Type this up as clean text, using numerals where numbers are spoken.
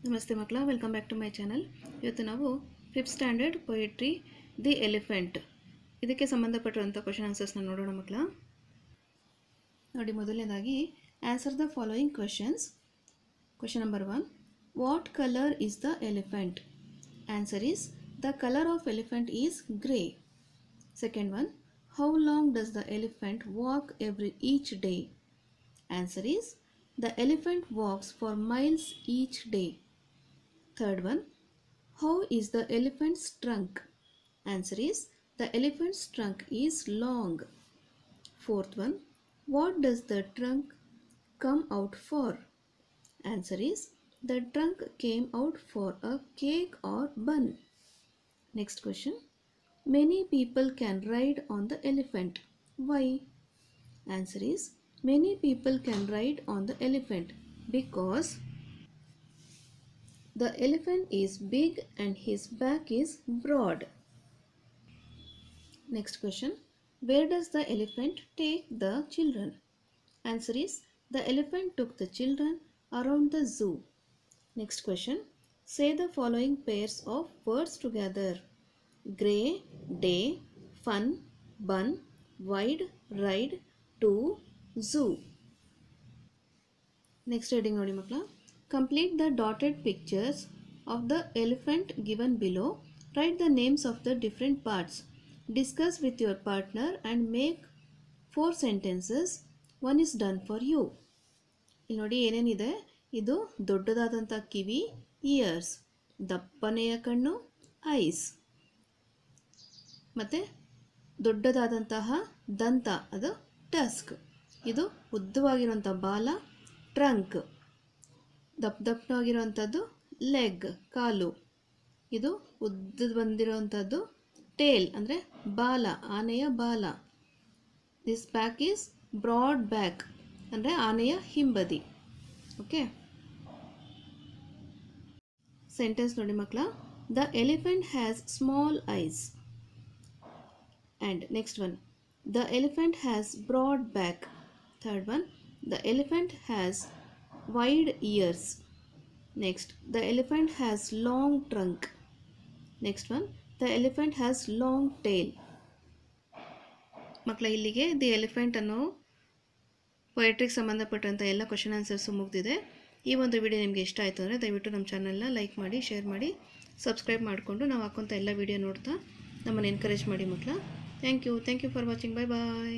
ನಮಸ್ತೆ ಮಕ್ಕಳ, welcome back to my channel. ಇವತ್ತು ನಾವು 5th standard poetry the elephant ಇದಕ್ಕೆ ಸಂಬಂಧಪಟ್ಟಿರುವಂಥ ಕ್ವಶನ್ ಆನ್ಸರ್ಸ್ನ ನೋಡೋಣ ಮಕ್ಕಳ. ನೋಡಿ, ಮೊದಲನೇದಾಗಿ answer the following questions. Question number 1, what colour is the elephant? Answer is the colour of elephant is grey. Second one, how long does the elephant walk each day? Answer is the elephant walks for miles each day. Third one, how is the elephant's trunk? Answer is the elephant's trunk is long. Fourth one, what does the trunk come out for? Answer is the trunk came out for a cake or bun. Next question, many people can ride on the elephant. Why? Answer is many people can ride on the elephant because the elephant is big and his back is broad. Next question, where does the elephant take the children? Answer is the elephant took the children around the zoo. Next question, say the following pairs of words together: grey, day, fun, bun, wide, ride, to, zoo. Next reading nodi makla. Complete the dotted pictures of the elephant given below. Write the names of the different parts. Discuss with your partner and make 4 sentences. One is done for you. ಇಲ್ಲಿ ನೋಡಿ ಏನೇನಿದೆ. ಇದು ದೊಡ್ಡದಾದಂಥ ಕಿವಿ, years, ದಪ್ಪನೆಯ ಕಣ್ಣು, ice, ಮತ್ತು ದೊಡ್ಡದಾದಂತಹ ದಂತ, ಅದು ಟಸ್ಕ್. ಇದು ಉದ್ದವಾಗಿರುವಂಥ ಬಾಲ, ಟ್ರಂಕ್. ದಪ್ಪವಾಗಿರುವಂಥದ್ದು ಲೆಗ್, ಕಾಲು. ಇದು ಉದ್ದದ ಬಂದಿರುವಂಥದ್ದು ಟೇಲ್, ಅಂದರೆ ಬಾಲ, ಆನೆಯ ಬಾಲ. This back is broad back, ಅಂದರೆ ಆನೆಯ ಹಿಂಬದಿ. ಓಕೆ, ಸೆಂಟೆನ್ಸ್ ನೋಡಿ ಮಕ್ಕಳ. The elephant has small eyes. And next one, the elephant has broad back. Third one, the elephant has wide ears. Next, the elephant has long trunk. Next one, the elephant has long tail. ಮಕ್ಕಳ, ಇಲ್ಲಿಗೆ the elephant ಅನ್ನೋ ಪೊಯೆಟ್ರಿಗೆ ಸಂಬಂಧಪಟ್ಟಂಥ ಎಲ್ಲ question answers ಮುಗಿದಿದೆ. ಈ ಒಂದು video ನಿಮಗೆ ಇಷ್ಟ ಆಯಿತು ಅಂದರೆ ದಯವಿಟ್ಟು ನಮ್ಮ ಚಾನಲ್ನ ಲೈಕ್ ಮಾಡಿ, ಶೇರ್ ಮಾಡಿ, ಸಬ್ಸ್ಕ್ರೈಬ್ ಮಾಡಿಕೊಂಡು ನಾವು ಹಾಕೋಂಥ ಎಲ್ಲ ವಿಡಿಯೋ ನೋಡ್ತಾ ನಮ್ಮನ್ನು ಎನ್ಕರೇಜ್ ಮಾಡಿ ಮಕ್ಕಳ. Thank you for watching. Bye bye.